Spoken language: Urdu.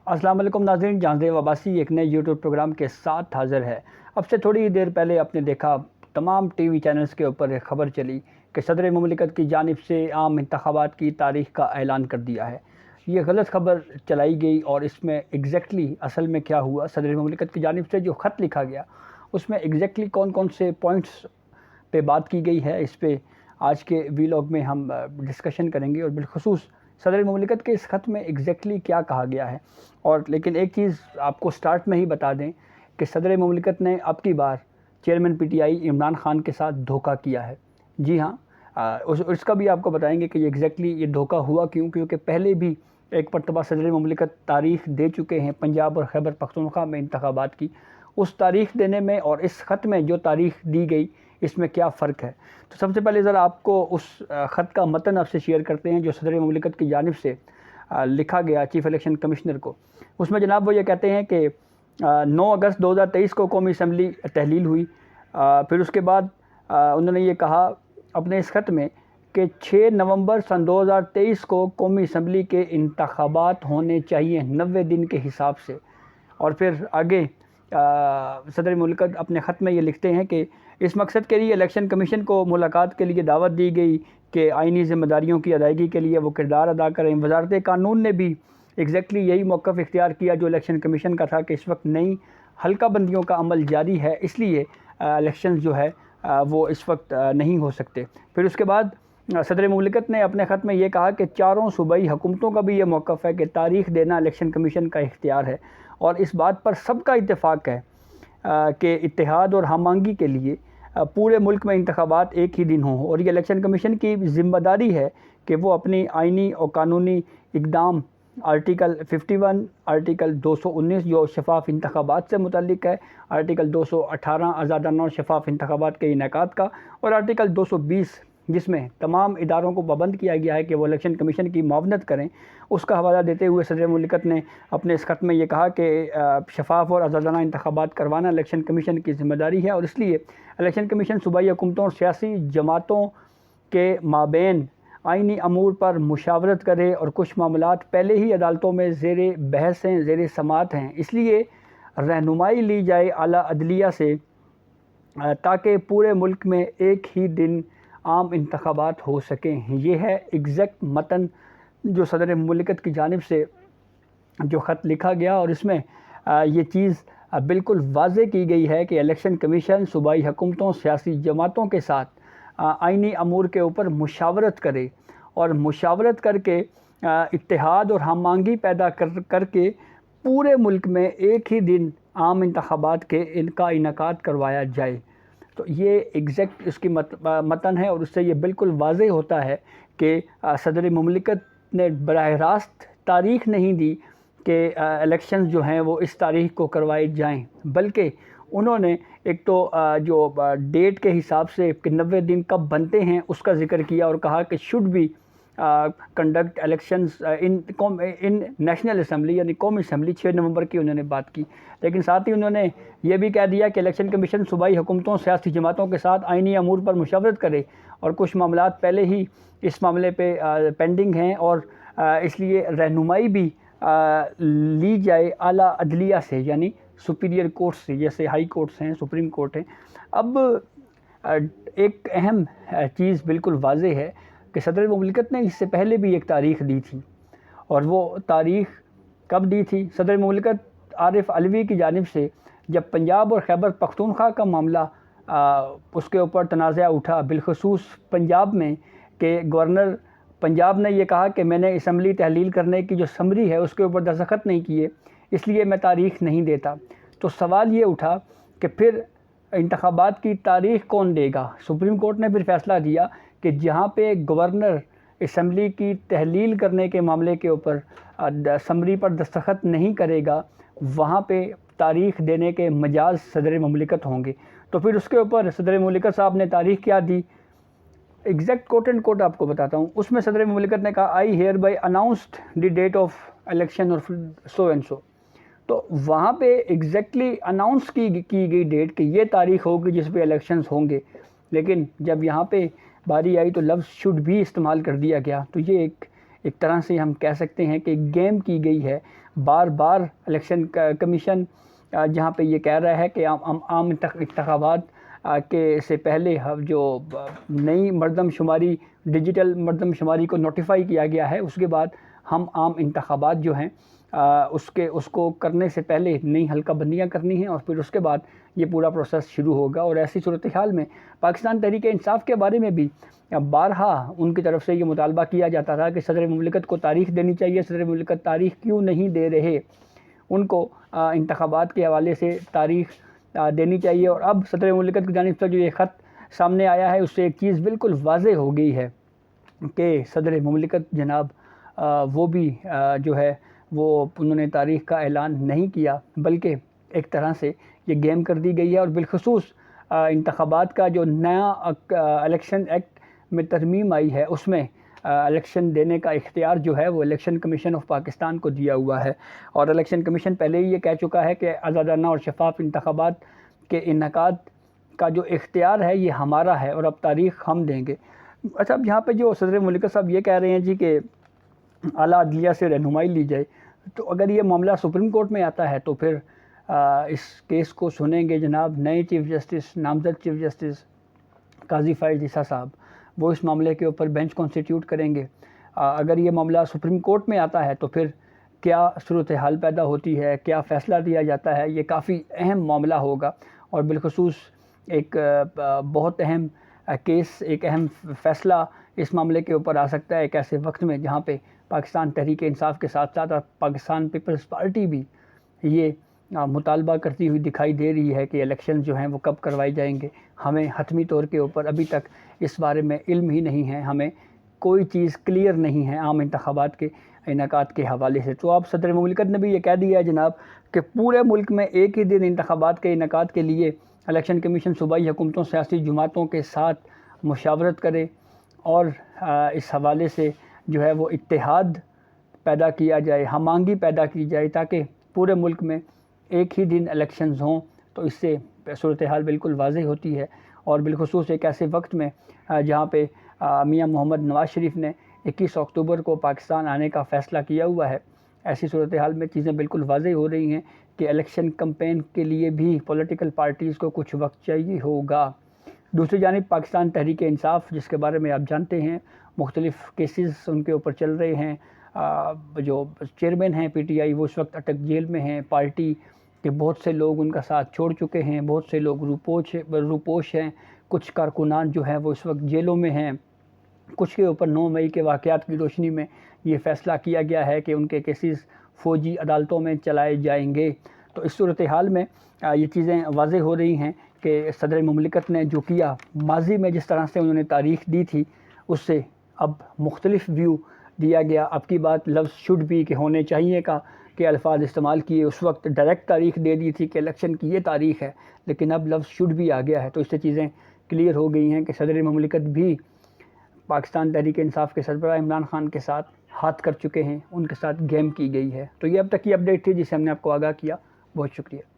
السلام علیکم ناظرین، جہاں وباسی ایک نئے یوٹیوب پروگرام کے ساتھ حاضر ہے۔ اب سے تھوڑی دیر پہلے آپ نے دیکھا تمام ٹی وی چینلز کے اوپر ایک خبر چلی کہ صدر مملکت کی جانب سے عام انتخابات کی تاریخ کا اعلان کر دیا ہے۔ یہ غلط خبر چلائی گئی اور اس میں ایگزیکٹلی اصل میں کیا ہوا، صدر مملکت کی جانب سے جو خط لکھا گیا اس میں ایگزیکٹلی کون کون سے پوائنٹس پہ بات کی گئی ہے، اس پہ آج کے ویلاگ میں ہم ڈسکشن کریں گے، اور بالخصوص صدر مملکت کے اس خط میں ایگزیکٹلی کیا کہا گیا ہے۔ اور لیکن ایک چیز آپ کو سٹارٹ میں ہی بتا دیں کہ صدر مملکت نے اب کی بار chairman P T I Imran Khan کے ساتھ دھوکہ کیا ہے۔ جی ہاں، اس کا بھی آپ کو بتائیں گے کہ یہ ایگزیکٹلی یہ دھوکہ ہوا کیونکہ پہلے بھی ایک مرتبہ صدر مملکت تاریخ دے چکے ہیں پنجاب اور خیبر پختونخوا میں انتخابات کی۔ اس تاریخ دینے میں اور اس خط میں جو تاریخ دی گئی اس میں کیا فرق ہے؟ تو سب سے پہلے ذرا آپ کو اس خط کا متن آپ سے شیئر کرتے ہیں جو صدر مملکت کی جانب سے لکھا گیا چیف الیکشن کمشنر کو۔ اس میں جناب وہ یہ کہتے ہیں کہ 9 اگست 2023 کو قومی اسمبلی تحلیل ہوئی۔ پھر اس کے بعد انہوں نے یہ کہا اپنے اس خط میں کہ 6 نومبر سن 2023 کو قومی اسمبلی کے انتخابات ہونے چاہیے 90 دن کے حساب سے۔ اور پھر آگے صدر مملکت اپنے خط میں یہ لکھتے ہیں کہ اس مقصد کے لیے الیکشن کمیشن کو ملاقات کے لیے دعوت دی گئی کہ آئینی ذمہ داریوں کی ادائیگی کے لیے وہ کردار ادا کریں۔ وزارت قانون نے بھی ایگزیکٹلی یہی موقف اختیار کیا جو الیکشن کمیشن کا تھا کہ اس وقت نئی حلقہ بندیوں کا عمل جاری ہے، اس لیے الیکشنز جو ہے وہ اس وقت نہیں ہو سکتے۔ پھر اس کے بعد صدر مملکت نے اپنے خط میں یہ کہا کہ چاروں صوبائی حکومتوں کا بھی یہ موقف ہے کہ تاریخ دینا الیکشن کمیشن کا اختیار ہے، اور اس بات پر سب کا اتفاق ہے کہ اتحاد اور ہم آہنگی کے لیے پورے ملک میں انتخابات ایک ہی دن ہوں، اور یہ الیکشن کمیشن کی ذمہ داری ہے کہ وہ اپنی آئینی اور قانونی اقدام آرٹیکل 51، آرٹیکل 219 جو شفاف انتخابات سے متعلق ہے، آرٹیکل 218 آزادانہ اور شفاف انتخابات کے انعقاد کا، اور آرٹیکل 220 جس میں تمام اداروں کو پابند کیا گیا ہے کہ وہ الیکشن کمیشن کی معاونت کریں، اس کا حوالہ دیتے ہوئے صدر مملکت نے اپنے اس خط میں یہ کہا کہ شفاف اور آزادانہ انتخابات کروانا الیکشن کمیشن کی ذمہ داری ہے، اور اس لیے الیکشن کمیشن صوبائی حکومتوں اور سیاسی جماعتوں کے مابین آئینی امور پر مشاورت کرے، اور کچھ معاملات پہلے ہی عدالتوں میں زیر بحث ہیں، زیر سماعت ہیں، اس لیے رہنمائی لی جائے اعلیٰ عدلیہ سے تاکہ پورے ملک میں ایک ہی دن عام انتخابات ہو سکیں۔ یہ ہے ایگزیکٹ متن جو صدر مملکت کی جانب سے جو خط لکھا گیا، اور اس میں یہ چیز بالکل واضح کی گئی ہے کہ الیکشن کمیشن صوبائی حکومتوں، سیاسی جماعتوں کے ساتھ آئینی امور کے اوپر مشاورت کرے، اور مشاورت کر کے اتحاد اور ہم آہنگی پیدا کر کے پورے ملک میں ایک ہی دن عام انتخابات کے کا انعقاد کروایا جائے۔ تو یہ ایگزیکٹ اس کی متن ہے، اور اس سے یہ بالکل واضح ہوتا ہے کہ صدر مملکت نے براہ راست تاریخ نہیں دی کہ الیکشنز جو ہیں وہ اس تاریخ کو کروائے جائیں، بلکہ انہوں نے ایک تو جو ڈیٹ کے حساب سے کہ 90 دن کب بنتے ہیں اس کا ذکر کیا، اور کہا کہ should be conduct elections in national assembly, یعنی قومی اسمبلی 6 نومبر کی انہوں نے بات کی۔ لیکن ساتھ ہی انہوں نے یہ بھی کہہ دیا کہ الیکشن کمیشن صوبائی حکومتوں، سیاسی جماعتوں کے ساتھ آئینی امور پر مشاورت کرے، اور کچھ معاملات پہلے ہی اس معاملے پہ پینڈنگ ہیں، اور اس لیے رہنمائی بھی لی جائے اعلیٰ عدلیہ سے، یعنی سپیریئر کورٹ سے، جیسے ہائی کورٹس ہیں، سپریم کورٹ ہیں۔ اب ایک اہم چیز بالکل واضح ہے کہ صدر مملکت نے اس سے پہلے بھی ایک تاریخ دی تھی، اور وہ تاریخ کب دی تھی؟ صدر مملکت عارف علوی کی جانب سے جب پنجاب اور خیبر پختونخوا کا معاملہ اس کے اوپر تنازعہ اٹھا، بالخصوص پنجاب میں، کہ گورنر پنجاب نے یہ کہا کہ میں نے اسمبلی تحلیل کرنے کی جو سمری ہے اس کے اوپر دستخط نہیں کیے، اس لیے میں تاریخ نہیں دیتا۔ تو سوال یہ اٹھا کہ پھر انتخابات کی تاریخ کون دے گا؟ سپریم کورٹ نے پھر فیصلہ دیا کہ جہاں پہ گورنر اسمبلی کی تحلیل کرنے کے معاملے کے اوپر سمری پر دستخط نہیں کرے گا، وہاں پہ تاریخ دینے کے مجاز صدر مملکت ہوں گے۔ تو پھر اس کے اوپر صدر مملکت صاحب نے تاریخ کیا دی؟ ایگزیکٹ کوٹ اینڈ کوٹ آپ کو بتاتا ہوں۔ اس میں صدر مملکت نے کہا I hereby announced the date of election اور سو اینڈ سو۔ تو وہاں پہ ایگزیکٹلی اناؤنس کی گئی ڈیٹ کہ یہ تاریخ ہوگی جس پہ الیکشنز ہوں گے، لیکن جب یہاں پہ باری آئی تو لفظ شوڈ بھی استعمال کر دیا گیا۔ تو یہ ایک ایک طرح سے ہم کہہ سکتے ہیں کہ گیم کی گئی ہے. بار بار الیکشن کمیشن جہاں پہ یہ کہہ رہا ہے کہ عام انتخابات کے سے پہلے جو نئی مردم شماری ڈیجیٹل مردم شماری کو نوٹیفائی کیا گیا ہے، اس کے بعد ہم عام انتخابات جو ہیں اس کو کرنے سے پہلے نئی حلقہ بندیاں کرنی ہیں اور پھر اس کے بعد یہ پورا پروسیس شروع ہوگا. اور ایسی صورتحال میں پاکستان تحریک انصاف کے بارے میں بھی بارہا ان کی طرف سے یہ مطالبہ کیا جاتا تھا کہ صدر مملکت کو تاریخ دینی چاہیے. صدر مملکت تاریخ کیوں نہیں دے رہے؟ ان کو انتخابات کے حوالے سے تاریخ دینی چاہیے. اور اب صدر مملکت کی جانب سے جو یہ خط سامنے آیا ہے، اس سے ایک چیز بالکل واضح ہو گئی ہے کہ صدر مملکت جناب وہ بھی جو ہے وہ انہوں نے تاریخ کا اعلان نہیں کیا، بلکہ ایک طرح سے یہ گیم کر دی گئی ہے. اور بالخصوص انتخابات کا جو نیا الیکشن ایکٹ میں ترمیم آئی ہے، اس میں الیکشن دینے کا اختیار جو ہے وہ الیکشن کمیشن آف پاکستان کو دیا ہوا ہے. اور الیکشن کمیشن پہلے ہی یہ کہہ چکا ہے کہ آزادانہ اور شفاف انتخابات کے انعقاد کا جو اختیار ہے یہ ہمارا ہے اور اب تاریخ ہم دیں گے. اچھا، اب یہاں پہ جو صدر مملکت صاحب یہ کہہ رہے ہیں جی کہ اعلیٰ عدلیہ سے رہنمائی لی جائے، تو اگر یہ معاملہ سپریم کورٹ میں آتا ہے تو پھر اس کیس کو سنیں گے جناب نئے چیف جسٹس، نامزد چیف جسٹس قاضی فائز عیسیٰ صاحب. وہ اس معاملے کے اوپر بینچ کانسٹیٹیوٹ کریں گے. اگر یہ معاملہ سپریم کورٹ میں آتا ہے تو پھر کیا صورتحال پیدا ہوتی ہے، کیا فیصلہ دیا جاتا ہے، یہ کافی اہم معاملہ ہوگا. اور بالخصوص ایک بہت اہم کیس، ایک اہم فیصلہ اس معاملے کے اوپر آ سکتا ہے ایک ایسے وقت میں جہاں پہ پاکستان تحریک انصاف کے ساتھ ساتھ پاکستان پیپلز پارٹی بھی یہ مطالبہ کرتی ہوئی دکھائی دے رہی ہے کہ الیکشن جو ہیں وہ کب کروائے جائیں گے. ہمیں حتمی طور کے اوپر ابھی تک اس بارے میں علم ہی نہیں ہے، ہمیں کوئی چیز کلیئر نہیں ہے عام انتخابات کے انعقاد کے حوالے سے. تو اب صدر مملکت نے بھی یہ کہہ دیا ہے جناب کہ پورے ملک میں ایک ہی دن انتخابات کے انعقاد کے لیے الیکشن کمیشن صوبائی حکومتوں، سیاسی جماعتوں کے ساتھ مشاورت کرے اور اس حوالے سے جو ہے وہ اتحاد پیدا کیا جائے، ہم آہنگی پیدا کی جائے تاکہ پورے ملک میں ایک ہی دن الیکشنز ہوں. تو اس سے صورتحال بالکل واضح ہوتی ہے. اور بالخصوص ایک ایسے وقت میں جہاں پہ میاں محمد نواز شریف نے 21 اکتوبر کو پاکستان آنے کا فیصلہ کیا ہوا ہے، ایسی صورتحال میں چیزیں بالکل واضح ہو رہی ہیں کہ الیکشن کمپین کے لیے بھی پولیٹیکل پارٹیز کو کچھ وقت چاہیے ہوگا. دوسری جانب پاکستان تحریک انصاف، جس کے بارے میں آپ جانتے ہیں مختلف کیسز ان کے اوپر چل رہے ہیں، جو چیئرمین ہیں پی ٹی آئی وہ اس وقت اٹک جیل میں ہیں، پارٹی کے بہت سے لوگ ان کا ساتھ چھوڑ چکے ہیں، بہت سے لوگ روپوش ہیں، کچھ کارکنان جو ہیں وہ اس وقت جیلوں میں ہیں. کچھ کے اوپر 9 مئی کے واقعات کی روشنی میں یہ فیصلہ کیا گیا ہے کہ ان کے کیسز فوجی عدالتوں میں چلائے جائیں گے. تو اس صورتحال میں یہ چیزیں واضح ہو رہی ہیں کہ صدر مملکت نے جو کیا، ماضی میں جس طرح سے انہوں نے تاریخ دی تھی اس سے اب مختلف ویو دیا گیا. اب کی بات لفظ شوڈ بھی کہ ہونے چاہیے کا کہ الفاظ استعمال کیے. اس وقت ڈائریکٹ تاریخ دے دی تھی کہ الیکشن کی یہ تاریخ ہے، لیکن اب لفظ شوڈ بھی آ گیا ہے. تو اس سے چیزیں کلیئر ہو گئی ہیں کہ صدر مملکت بھی پاکستان تحریک انصاف کے سربراہ عمران خان کے ساتھ ہاتھ کر چکے ہیں، ان کے ساتھ گیم کی گئی ہے. تو یہ اب تک کی اپڈیٹ تھی جسے ہم نے آپ کو آگاہ کیا. بہت شکریہ.